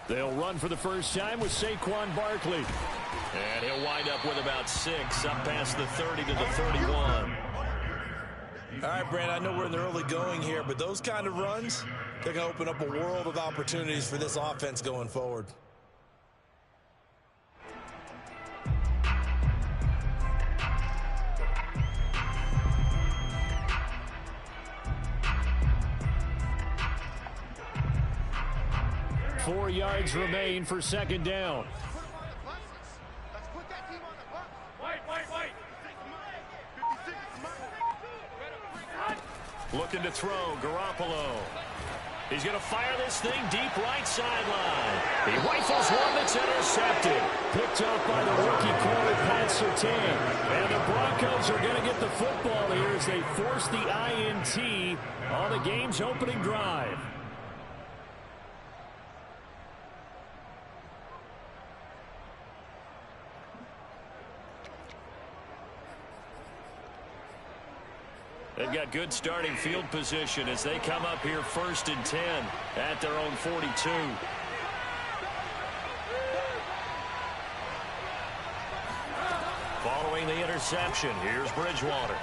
They'll run for the first time with Saquon Barkley. And he'll wind up with about 6, up past the 30 to the 31. All right, Brand, I know we're in the early going here, but those kind of runs, they're going to open up a world of opportunities for this offense going forward. Four yards remain for second down. Looking to throw, Garoppolo. He's going to fire this thing deep right sideline. He rifles one that's intercepted. Picked up by the rookie corner, Pat Surtain. And the Broncos are going to get the football here as they force the INT on the game's opening drive. They've got good starting field position as they come up here 1st and 10 at their own 42. Following the interception, here's Bridgewater.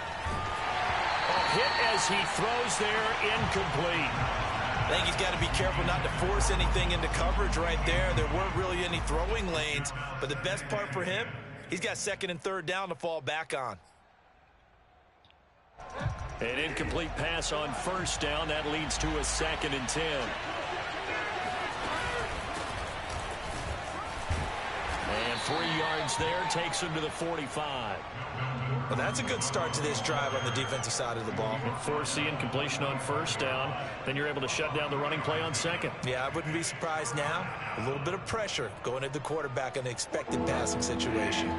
Hit as he throws there, incomplete. I think he's got to be careful not to force anything into coverage right there. There weren't really any throwing lanes, but the best part for him, he's got 2nd and 3rd down to fall back on. An incomplete pass on 1st down. That leads to a 2nd and 10. And 3 yards there takes him to the 45. Well, that's a good start to this drive on the defensive side of the ball. Force the incompletion on 1st down. Then you're able to shut down the running play on 2nd. Yeah, I wouldn't be surprised now. A little bit of pressure going at the quarterback in an expected passing situation.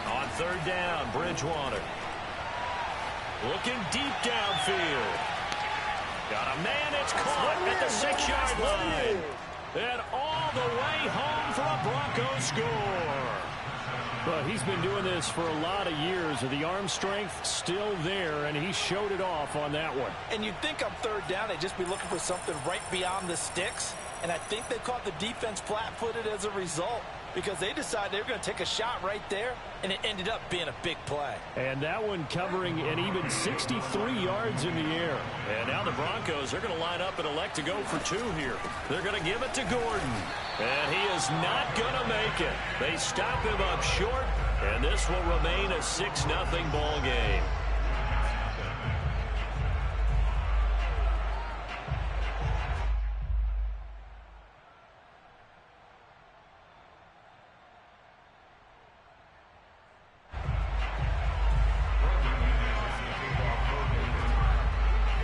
On 3rd down, Bridgewater. Looking deep downfield. Got a man, it's caught at the 6-yard line. And all the way home for a Broncos score. But he's been doing this for a lot of years. The arm strength still there, and he showed it off on that one. And you'd think on 3rd down they'd just be looking for something right beyond the sticks. And I think they caught the defense flat-footed as a result, because they decided they were going to take a shot right there, and it ended up being a big play. And that one covering an even 63 yards in the air. And now the Broncos are going to line up and elect to go for 2 here. They're going to give it to Gordon. And he is not going to make it. They stop him up short, and this will remain a 6-0 ball game.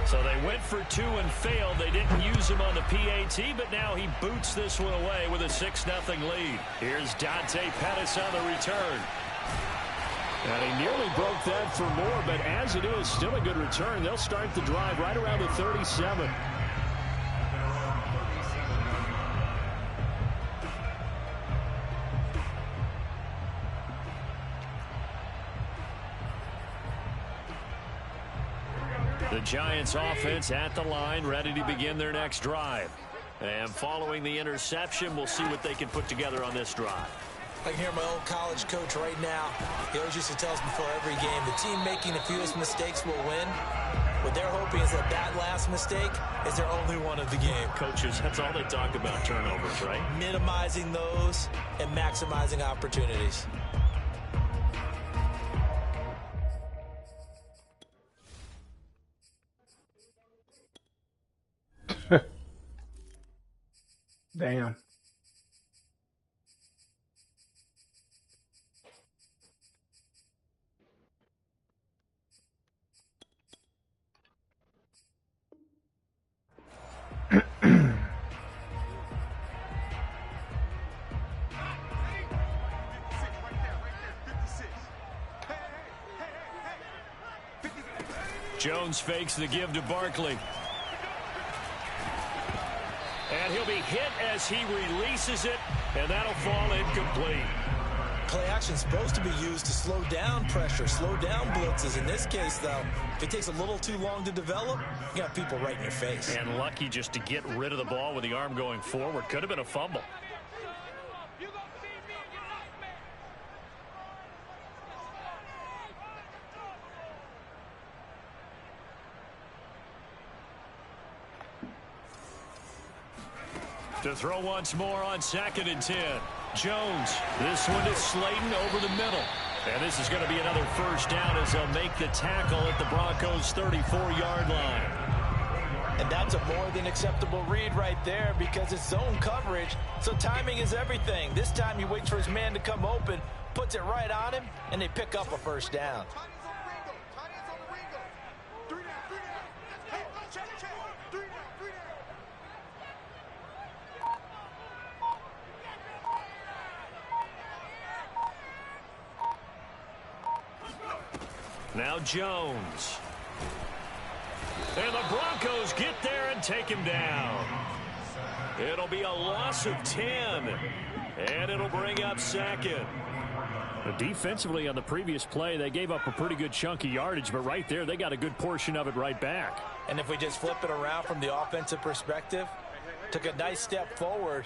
So they went for 2 and failed. They didn't use him on the PAT, but now he boots this one away with a 6-0 lead. Here's Dante Pettis on the return. And he nearly broke that for more, but as it is, still a good return. They'll start the drive right around the 37. The Giants offense at the line, ready to begin their next drive. And following the interception, we'll see what they can put together on this drive. I can hear my old college coach right now. He always used to tell us before every game, the team making the fewest mistakes will win. What they're hoping is that last mistake is their only one of the game. Coaches, that's all they talk about, turnovers, right? Minimizing those and maximizing opportunities. Damn. Jones fakes the give to Barkley. And he'll be hit as he releases it, and that'll fall incomplete. Play action is supposed to be used to slow down pressure, slow down blitzes. In this case, though, if it takes a little too long to develop, you got people right in your face. And lucky just to get rid of the ball with the arm going forward. Could have been a fumble. To throw once more on 2nd and 10. Jones. This one is Slayton over the middle. And this is going to be another first down as they'll make the tackle at the Broncos' 34-yard line. And that's a more than acceptable read right there because it's zone coverage, so timing is everything. This time he waits for his man to come open, puts it right on him, and they pick up a first down. Now Jones. And the Broncos get there and take him down. It'll be a loss of 10. And it'll bring up 2nd. Defensively on the previous play, they gave up a pretty good chunk of yardage, but right there, they got a good portion of it right back. And if we just flip it around from the offensive perspective, took a nice step forward,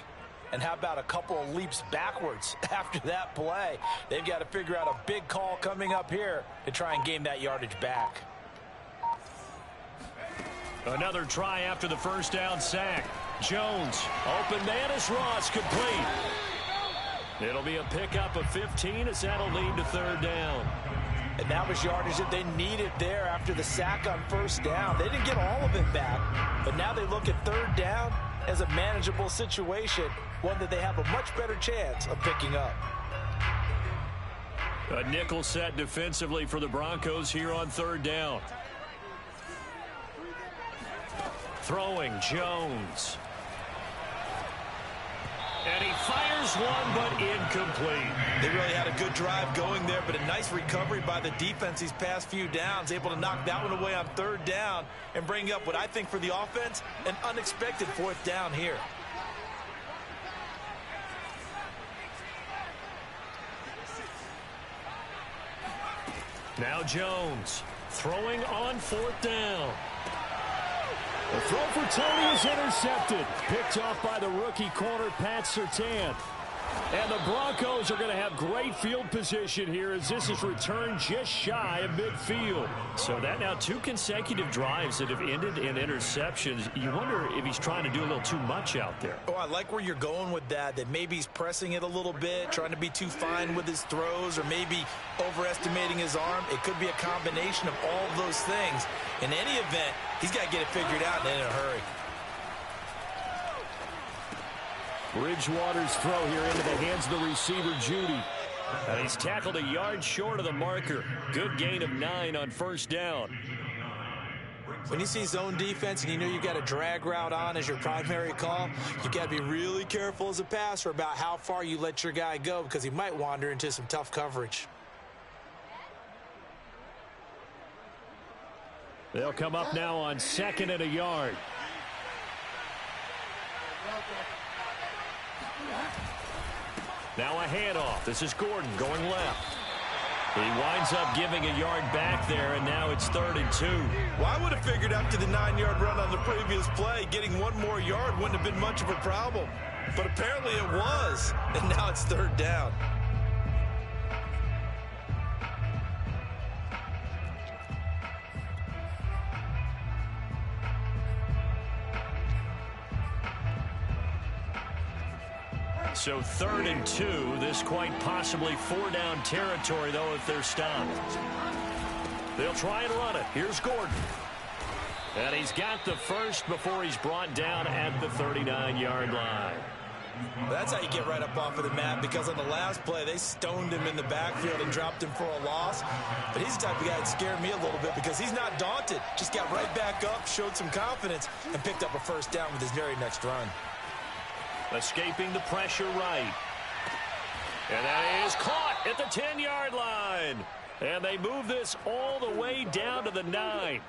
and how about a couple of leaps backwards after that play? They've got to figure out a big call coming up here to try and gain that yardage back. Another try after the first down sack. Jones, open man is Ross, complete. It'll be a pickup of 15 as that'll lead to 3rd down. And that was yardage that they needed there after the sack on first down. They didn't get all of it back, but now they look at 3rd down as a manageable situation, one that they have a much better chance of picking up. A nickel set defensively for the Broncos here on 3rd down. Throwing Jones. And he fires one, but incomplete. They really had a good drive going there, but a nice recovery by the defense these past few downs, able to knock that one away on 3rd down and bring up what I think for the offense, an unexpected 4th down here. Now Jones throwing on 4th down. The throw for Tony is intercepted. Picked off by the rookie corner, Pat Surtain. And the Broncos are going to have great field position here as this is returned just shy of midfield. So that now 2 consecutive drives that have ended in interceptions. You wonder if he's trying to do a little too much out there. Oh, I like where you're going with that maybe he's pressing it a little bit, trying to be too fine with his throws, or maybe overestimating his arm. It could be a combination of all of those things. In any event, he's got to get it figured out and in a hurry. Bridgewater's throw here into the hands of the receiver, Judy. And he's tackled a yard short of the marker. Good gain of 9 on first down. When you see zone defense and you know you've got a drag route on as your primary call, you've got to be really careful as a passer about how far you let your guy go because he might wander into some tough coverage. They'll come up now on 2nd and a yard. Now a handoff. This is Gordon going left. He winds up giving a yard back there, and now it's 3rd and 2. Well, I would have figured after the 9-yard run on the previous play, getting 1 more yard wouldn't have been much of a problem. But apparently it was, and now it's 3rd down. So 3rd and 2. This quite possibly 4-down territory, though, if they're stopped. They'll try and run it. Here's Gordon. And he's got the first before he's brought down at the 39-yard line. That's how you get right up off of the mat, because on the last play, they stoned him in the backfield and dropped him for a loss. But he's the type of guy that scared me a little bit because he's not daunted. Just got right back up, showed some confidence, and picked up a first down with his very next run. Escaping the pressure right. And that is caught at the 10-yard line. And they move this all the way down to the 9.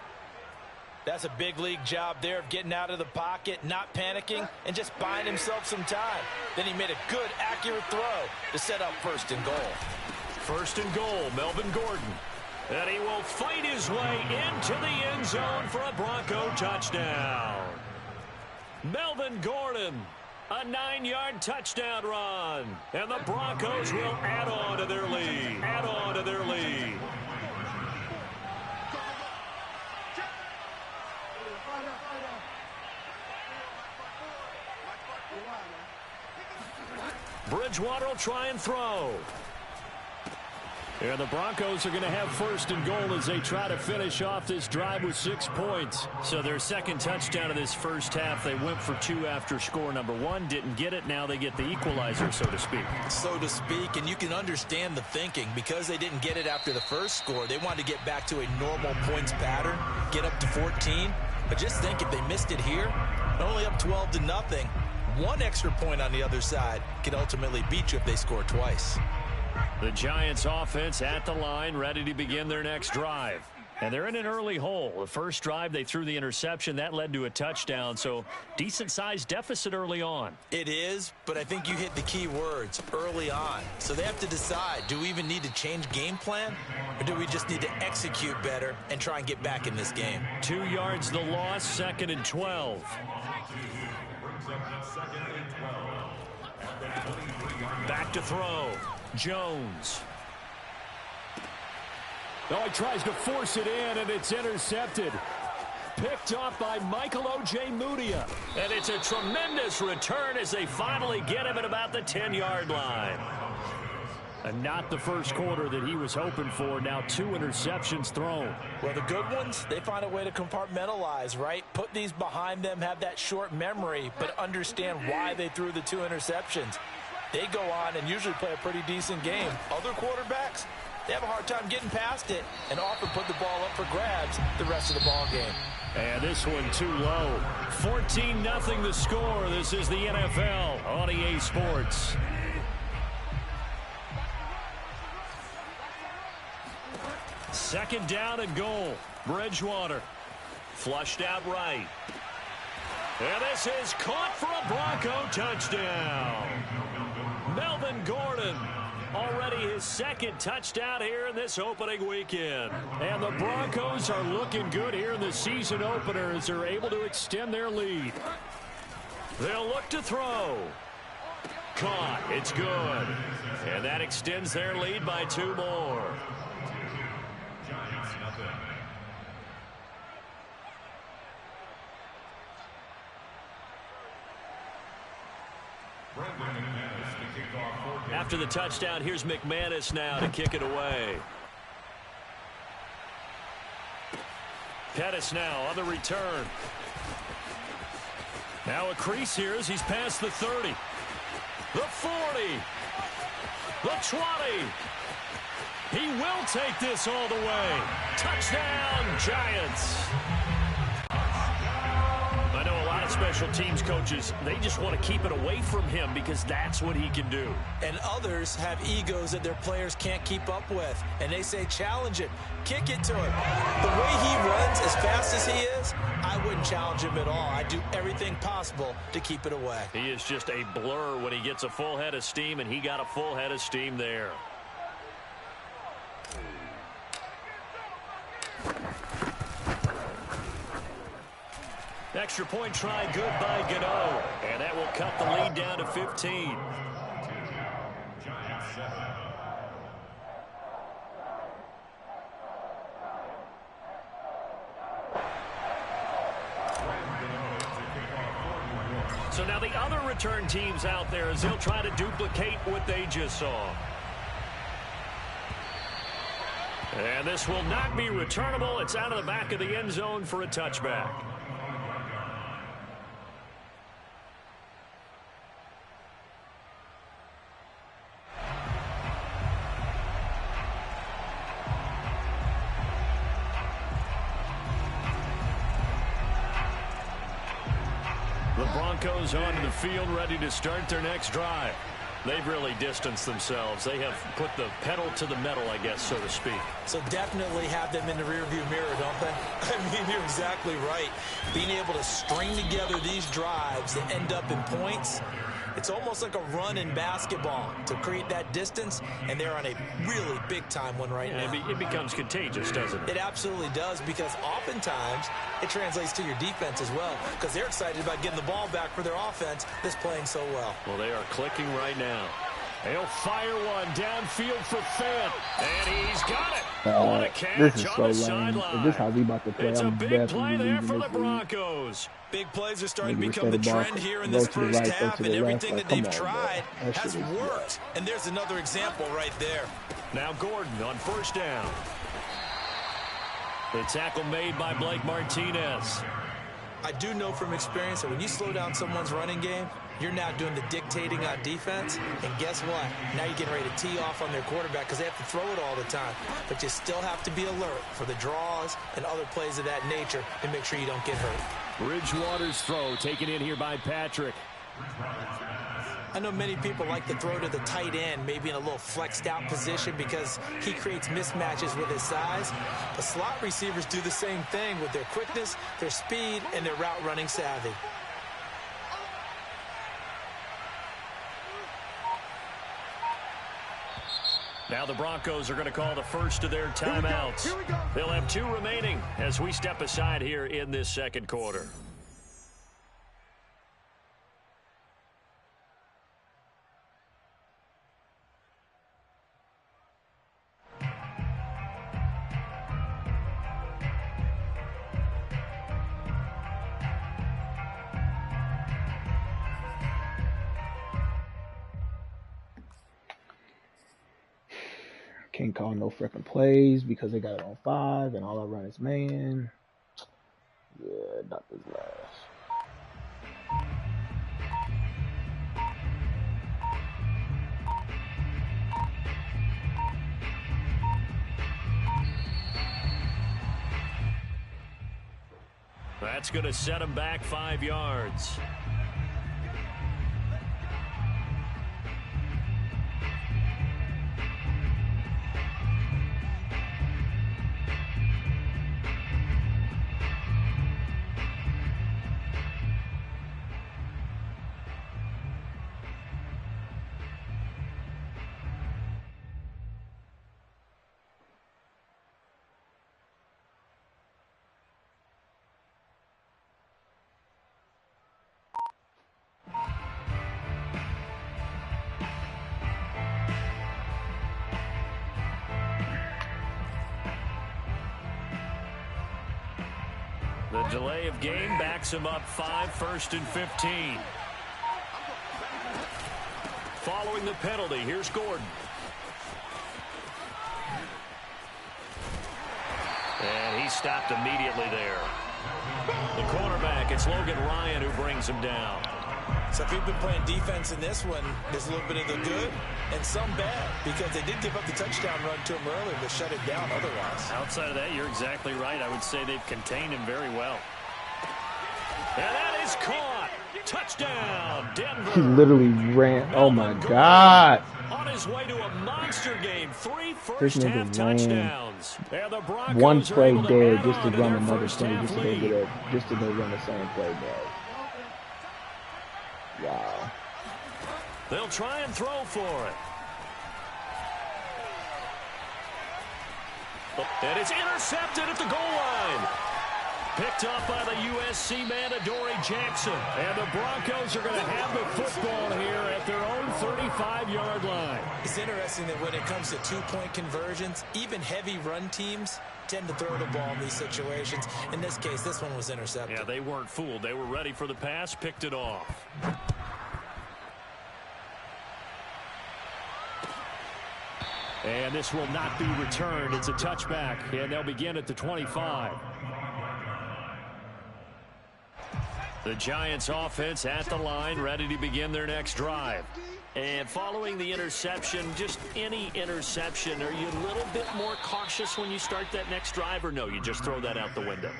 That's a big league job there of getting out of the pocket, not panicking, and just buying himself some time. Then he made a good, accurate throw to set up 1st and goal. 1st and goal, Melvin Gordon. And he will fight his way into the end zone for a Bronco touchdown. Melvin Gordon, a 9-yard touchdown run. And the Broncos will add on to their lead. Bridgewater will try and throw. And the Broncos are going to have 1st and goal as they try to finish off this drive with 6 points. So their 2nd touchdown of this first half, they went for 2 after score number 1. Didn't get it. Now they get the equalizer, so to speak. So to speak, and you can understand the thinking. Because they didn't get it after the first score, they wanted to get back to a normal points pattern, get up to 14. But just think, if they missed it here, only up 12-0, 1 extra point on the other side can ultimately beat you if they score twice. The Giants offense at the line, ready to begin their next drive. And they're in an early hole. The first drive, they threw the interception. That led to a touchdown, so decent-sized deficit early on. It is, but I think you hit the key words, early on. So they have to decide, do we even need to change game plan, or do we just need to execute better and try and get back in this game? 2 yards the loss, 2nd and 12. Back to throw. Jones. Oh, he tries to force it in, and it's intercepted. Picked off by Michael O.J. Mudia. And it's a tremendous return as they finally get him at about the 10-yard line. And not the first quarter that he was hoping for. Now 2 interceptions thrown. Well, the good ones, they find a way to compartmentalize, right? Put these behind them, have that short memory, but understand why they threw the 2 interceptions. They go on and usually play a pretty decent game. Other quarterbacks, they have a hard time getting past it and often put the ball up for grabs the rest of the ball game. And this one too low. 14-0 the score. This is the NFL on EA Sports. Second down and goal. Bridgewater. Flushed out right. And this is caught for a Bronco touchdown. Melvin Gordon, already his 2nd touchdown here in this opening weekend. And the Broncos are looking good here in the season opener as they're able to extend their lead. They'll look to throw. Caught. It's good. And that extends their lead by 2 more. After the touchdown, here's McManus now to kick it away. Pettis now on the return. Now a crease here as he's past the 30. The 40. The 20. He will take this all the way. Touchdown, Giants. I know a lot of special teams coaches, they just want to keep it away from him because that's what he can do. And others have egos that their players can't keep up with. And they say, challenge it. Kick it to him. The way he runs as fast as he is, I wouldn't challenge him at all. I'd do everything possible to keep it away. He is just a blur when he gets a full head of steam, and he got a full head of steam there. Extra point try good by Gano. And that will cut the lead down to 15. So now the other return teams out there as they'll try to duplicate what they just saw. And this will not be returnable. It's out of the back of the end zone for a touchback. The Broncos onto the field, ready to start their next drive. They've really distanced themselves. They have put the pedal to the metal, I guess, so to speak. So definitely have them in the rearview mirror, don't they? I mean, you're exactly right. Being able to string together these drives that end up in points, it's almost like a run in basketball to create that distance, and they're on a really big-time one right now. It becomes contagious, doesn't it? It absolutely does, because oftentimes it translates to your defense as well, because they're excited about getting the ball back for their offense that's playing so well. Well, they are clicking right now. He'll fire one downfield for Fant, and he's got it. What a catch this is on so the lame. sideline. If this is how we about to play, It's a I'm big play definitely there for leaving the this league. Broncos. Big plays are starting to Maybe become the instead of trend here in go this to the first right, go half, to and the everything left. that Like, they've come on, tried bro. That has shit is worked. And there's another example right there. Now Gordon on first down. The tackle made by Blake Martinez. I do know from experience that when you slow down someone's running game, you're now doing the dictating on defense. And guess what? Now you're getting ready to tee off on their quarterback because they have to throw it all the time. But you still have to be alert for the draws and other plays of that nature to make sure you don't get hurt. Bridgewater's throw taken in here by Patrick. I know many people like to throw to the tight end, maybe in a little flexed out position because he creates mismatches with his size. But slot receivers do the same thing with their quickness, their speed, and their route running savvy. Now the Broncos are going to call the first of their timeouts. They'll have 2 remaining as we step aside here in this second quarter. Can't call no freaking plays because they got it on 5 and all I run is man. Yeah, not this last. That's going to set him back 5 yards. The delay of game backs him up 5, 1st and 15. Following the penalty, here's Gordon. And he stopped immediately there. The cornerback, it's Logan Ryan who brings him down. So if you've been playing defense in this one, there's a little bit of the good and some bad because they did give up the touchdown run to him earlier but shut it down otherwise. Outside of that, you're exactly right. I would say they've contained him very well. And that is caught. Touchdown, Denver. He literally ran. Oh my God. On his way to a monster game. 3 This nigga first-half touchdowns. And the Broncos one are play able to dead add just to on run their another play, first-half just to go lead. get it, just to go run the same play, bro. Wow. They'll try and throw for it. And it's intercepted at the goal line. Picked up by the USC man, Adoree Jackson. And the Broncos are going to have the football here at their own 35-yard line. It's interesting that when it comes to two-point conversions, even heavy run teams tend to throw the ball in these situations. In this case, this one was intercepted. Yeah, they weren't fooled. They were ready for the pass, picked it off. And this will not be returned. It's a touchback, and they'll begin at the 25. The Giants offense at the line, ready to begin their next drive. And following the interception, just any interception, are you a little bit more cautious when you start that next drive, or no, you just throw that out the window?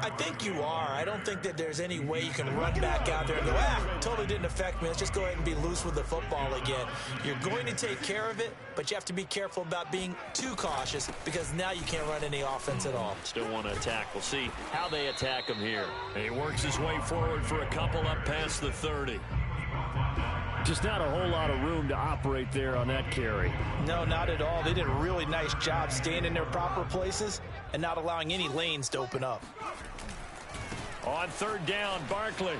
I think you are. I don't think that there's any way you can run back out there and go, totally didn't affect me. Let's just go ahead and be loose with the football again. You're going to take care of it, but you have to be careful about being too cautious because now you can't run any offense at all. Still want to attack. We'll see how they attack him here. He works his way forward for a couple up past the 30. Just not a whole lot of room to operate there on that carry. No, not at all. They did a really nice job staying in their proper places and not allowing any lanes to open up. On third down, Barkley.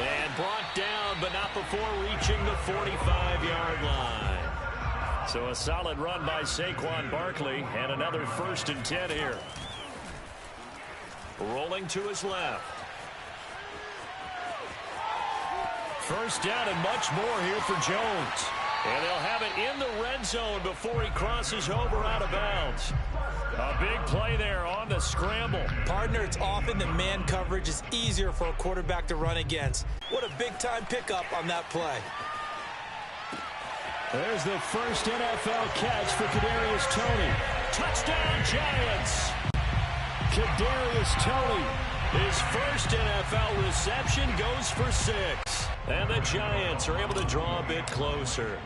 And brought down, but not before reaching the 45-yard line. So a solid run by Saquon Barkley, and another 1st and 10 here. Rolling to his left. First down and much more here for Jones. And they'll have it in the red zone before he crosses over out of bounds. A big play there on the scramble. Partner, it's often that man coverage is easier for a quarterback to run against. What a big-time pickup on that play. There's the first NFL catch for Kadarius Toney. Touchdown, Giants! Kadarius Toney. His first NFL reception goes for 6. And the Giants are able to draw a bit closer.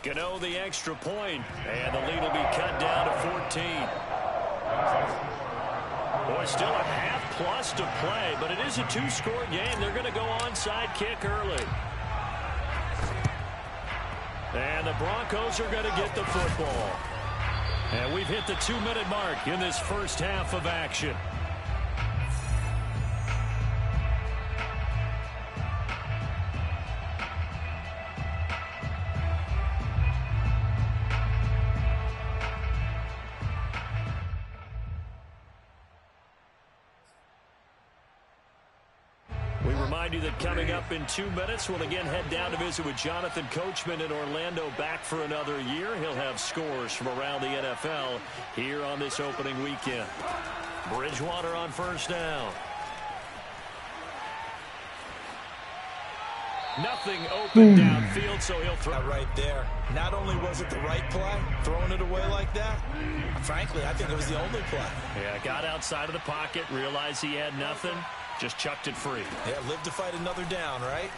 Gano the extra point, and the lead will be cut down to 14. Boy, still a half-plus to play, but it is a 2-score game. They're going to go onside kick early. And the Broncos are going to get the football. And we've hit the 2-minute mark in this first half of action. You that coming up in 2 minutes, we'll again head down to visit with Jonathan Coachman in Orlando, back for another year. He'll have scores from around the NFL here on this opening weekend. Bridgewater on first down. Nothing open downfield, so he'll throw right there. Not only was it the right play, throwing it away like that, frankly, I think it was the only play. Yeah, got outside of the pocket, realized he had nothing. Just chucked it free. Yeah, live to fight another down, right?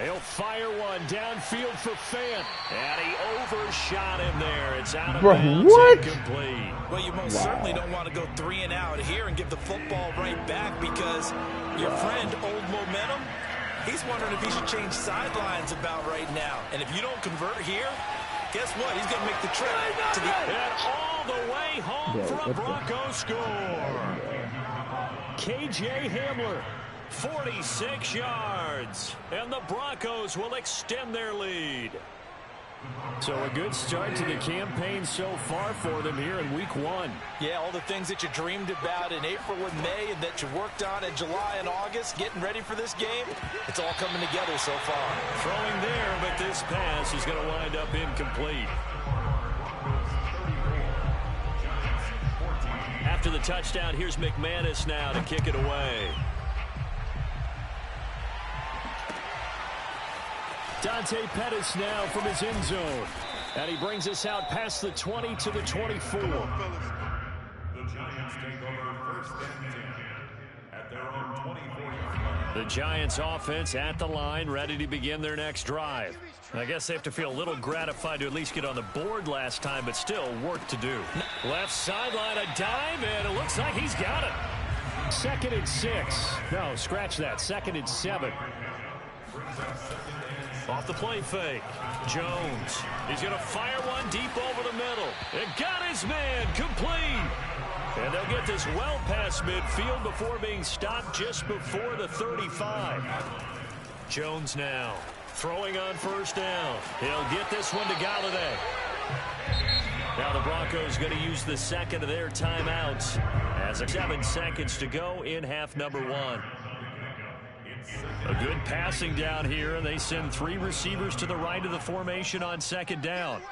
He'll fire one downfield for Fant. And he overshot him there. It's out of bounds. Incomplete. Well, you most certainly don't want to go 3 and out here and give the football right back because your friend, Old Momentum, he's wondering if he should change sidelines about right now. And if you don't convert here, guess what? He's going to make the trip to the... And all the way home for a Broncos score. KJ Hamler, 46 yards. And the Broncos will extend their lead. So a good start to the campaign so far for them here in week 1. Yeah, all the things that you dreamed about in April and May and that you worked on in July and August, getting ready for this game, it's all coming together so far. Throwing there, but this pass is going to wind up incomplete. After the touchdown, here's McManus now to kick it away. Dante Pettis now from his end zone. And he brings us out past the 20 to the 24. The Giants take over 1st and 10 at their own 24. The Giants offense at the line, ready to begin their next drive. I guess they have to feel a little gratified to at least get on the board last time, but still work to do. Left sideline, a dive, and it looks like he's got it. 2nd and 6. No, scratch that. 2nd and 7. Off the play fake. Jones. He's going to fire one deep over the middle. It got his man complete. And they'll get this well past midfield before being stopped just before the 35. Jones now throwing on first down. He'll get this one to Galladay. Now the Broncos going to use the second of their timeouts as 7 seconds to go in half number 1. A good passing down here, and they send 3 receivers to the right of the formation on 2nd down.